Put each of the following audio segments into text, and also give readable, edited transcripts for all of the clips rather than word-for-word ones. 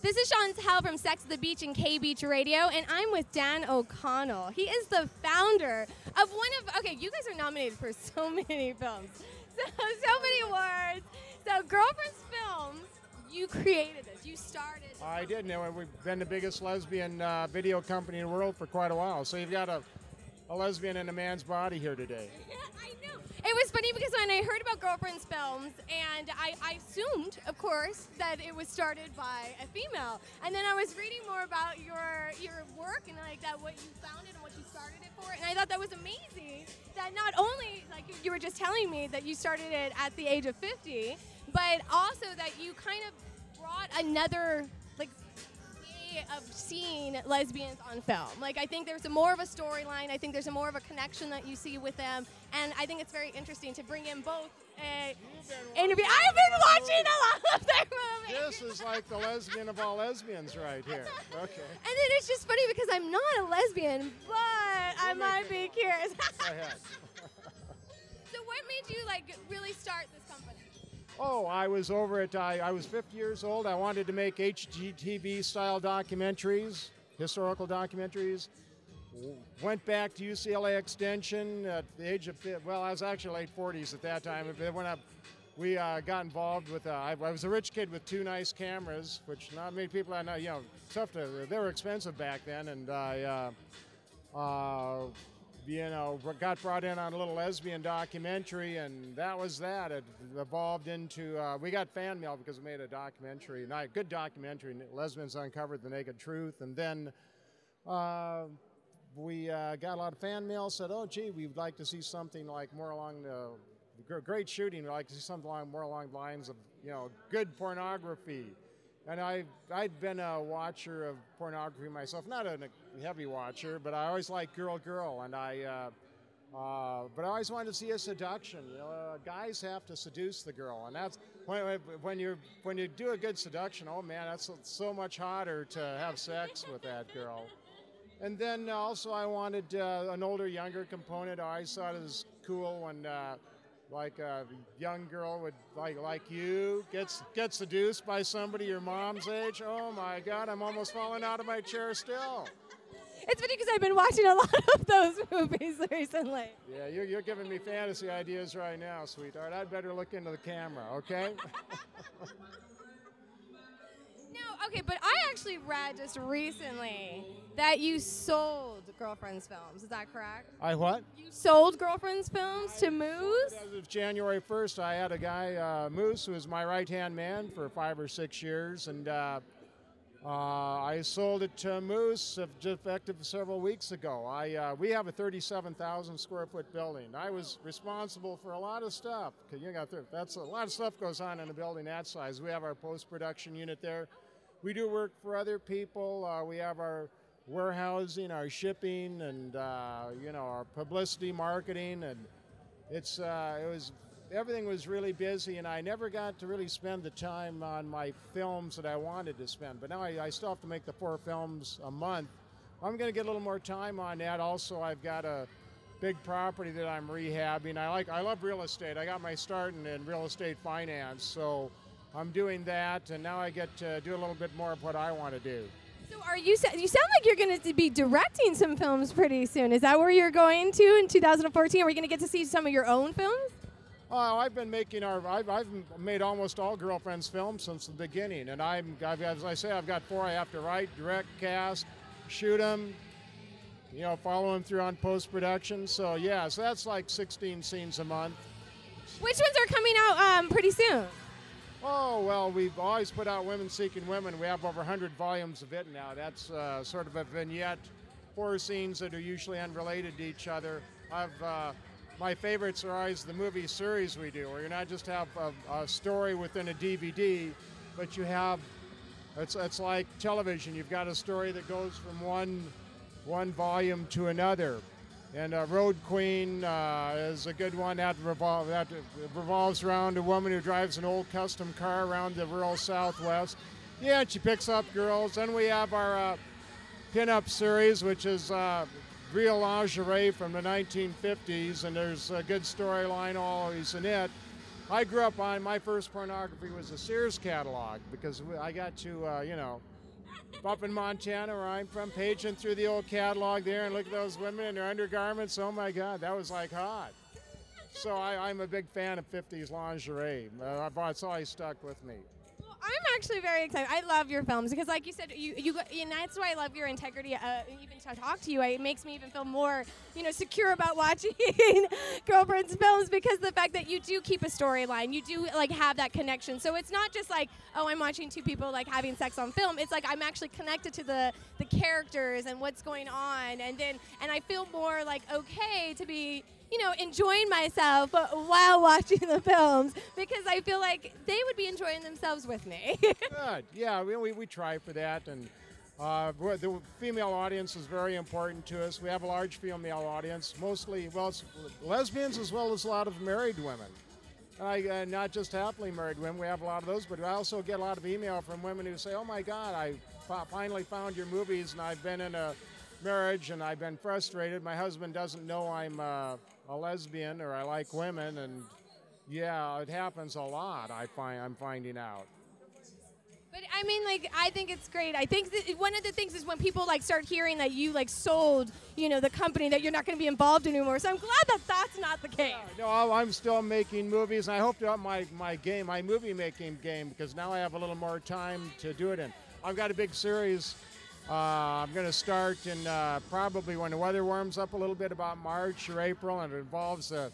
This is Shawntelle from Sex at the Beach and K-Beach Radio, and I'm with Dan O'Connell. He is the founder of okay, you guys are nominated for so many films, so many awards. So Girlfriend's Films, you created this, you started this. I did, and we've been the biggest lesbian video company in the world for quite a while. So you've got a lesbian in a man's body here today. Yeah, I know. It was funny because when I heard about Girlfriend's Films, and I assumed, of course, that it was started by a female. And then I was reading more about your work and like that, what you founded and what you started it for. And I thought that was amazing that not only, like you were just telling me, that you started it at the age of 50, but also that you kind of brought another like way of seeing lesbians on film. Like I think there's more of a storyline. I think there's more of a connection that you see with them, and I think it's very interesting to bring in both interview. I've been watching a lot of their movies. This is like the lesbian of all lesbians right here. Okay. And then it's just funny because I'm not a lesbian, but I might be curious. Go ahead. So what made you like really start this company? Oh, I was over at, I was 50 years old. I wanted to make HGTV-style documentaries, historical documentaries. Went back to UCLA Extension at the age of, well, I was actually late 40s at that time. We got involved with, I was a rich kid with 2 nice cameras, which not many people I know, they were expensive back then, and I, got brought in on a little lesbian documentary, and that was that. It evolved into, we got fan mail because we made a documentary, a good documentary, Lesbians Uncovered the Naked Truth, and then we got a lot of fan mail, said, oh, gee, we'd like to see something like more along the great shooting, we'd like to see something more along the lines of, good pornography. And I'd been a watcher of pornography myself, not a heavy watcher, but I always liked girl, and but I always wanted to see a seduction. Guys have to seduce the girl, and that's when you do a good seduction. Oh man, that's so much hotter to have sex with that girl. And then also I wanted an older, younger component. I always thought it was cool when like a young girl would like you get seduced by somebody your mom's age. Oh my God, I'm almost falling out of my chair still. It's funny because I've been watching a lot of those movies recently. Yeah, you're giving me fantasy ideas right now, sweetheart. I'd better look into the camera, okay? No, okay, but I actually read just recently that you sold Girlfriend's Films. Is that correct? I what? You sold Girlfriend's Films to Moose? As of January 1st, I had a guy, Moose, who was my right-hand man for 5 or 6 years, and I sold it to Moose effective several weeks ago. We have a 37,000 square foot building. I was responsible for a lot of stuff. That's a lot of stuff goes on in a building that size. We have our post-production unit there. We do work for other people. We have our warehousing, our shipping, and our publicity, marketing, and everything was really busy, and I never got to really spend the time on my films that I wanted to spend. But now I still have to make the 4 films a month. I'm going to get a little more time on that. Also, I've got a big property that I'm rehabbing. I love real estate. I got my start in real estate finance, so I'm doing that, and now I get to do a little bit more of what I want to do. So you sound like you're going to be directing some films pretty soon. Is that where you're going to in 2014? Are we going to get to see some of your own films? I've been making I've made almost all Girlfriend's films since the beginning, and as I say, I've got 4 I have to write, direct, cast, shoot them, follow them through on post-production. So yeah, so that's like 16 scenes a month. Which ones are coming out pretty soon? Oh, well, we've always put out Women Seeking Women. We have over 100 volumes of it now. That's sort of a vignette, 4 scenes that are usually unrelated to each other. My favorites are always the movie series we do, where you not just have a story within a DVD, but you have, it's like television. You've got a story that goes from one volume to another. And Road Queen is a good one that revolves around a woman who drives an old custom car around the rural Southwest. Yeah, and she picks up girls. Then we have our pinup series, which is real lingerie from the 1950s, and there's a good storyline always in it. I grew up on, my first pornography was a Sears catalog because I got to, up in Montana, where I'm from, paging through the old catalog there and look at those women in their undergarments. Oh my God, that was like hot. So I'm a big fan of 50s lingerie. It's always stuck with me. Well, I'm actually very excited. I love your films because, like you said, and that's why I love your integrity. Even to talk to you, it makes me even feel more, secure about watching Girlfriend's films, because the fact that you do keep a storyline, you do like have that connection. So it's not just like, oh, I'm watching two people like having sex on film. It's like I'm actually connected to the characters and what's going on, and I feel more like okay to be, enjoying myself while watching the films, because I feel like they would be enjoying themselves with me. Good. Yeah, we try for that, and the female audience is very important to us. We have a large female audience, mostly, it's lesbians as well as a lot of married women. Not just happily married women, we have a lot of those, but I also get a lot of email from women who say, oh my God, I finally found your movies, and I've been in a marriage and I've been frustrated. My husband doesn't know I'm a lesbian or I like women, and yeah, it happens a lot. I'm finding out. But I mean, I think it's great. I think that one of the things is when people start hearing that you sold, the company, that you're not going to be involved anymore. So I'm glad that that's not the case. Yeah, no, I'm still making movies, and I hope to up my movie making game, because now I have a little more time to do it in. I've got a big series. I'm going to start in probably when the weather warms up a little bit, about March or April, and it involves a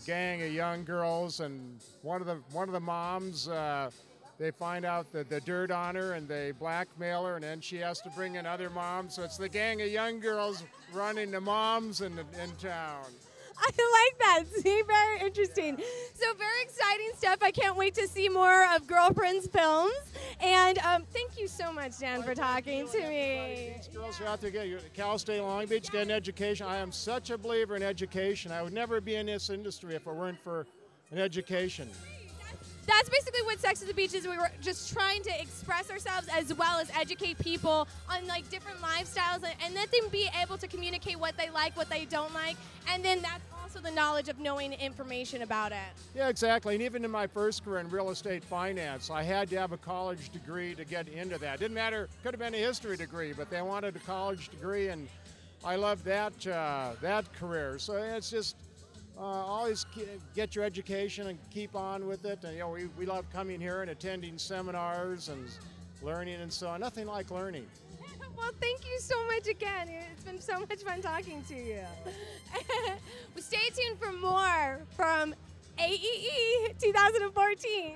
gang of young girls, and one of the moms, they find out the dirt on her, and they blackmail her, and then she has to bring in other moms. So it's the gang of young girls running the moms in town. I like that. See, very interesting. So very exciting stuff. I can't wait to see more of Girlfriend's films. And thank you so much, Dan, for talking to me. These girls are out there getting Cal State Long Beach, get an education. I am such a believer in education. I would never be in this industry if it weren't for an education. That's basically what Sex at the Beach is. We were just trying to express ourselves as well as educate people on different lifestyles, and let them be able to communicate what they like, what they don't like, and then that's also the knowledge of knowing information about it. Yeah, exactly. And even in my first career in real estate finance, I had to have a college degree to get into that. Didn't matter, could have been a history degree, but they wanted a college degree, and I loved that career. So it's just always get your education and keep on with it. And we love coming here and attending seminars and learning and so on. Nothing like learning. Well, thank you so much again. It's been so much fun talking to you. Well, stay tuned for more from AEE 2014.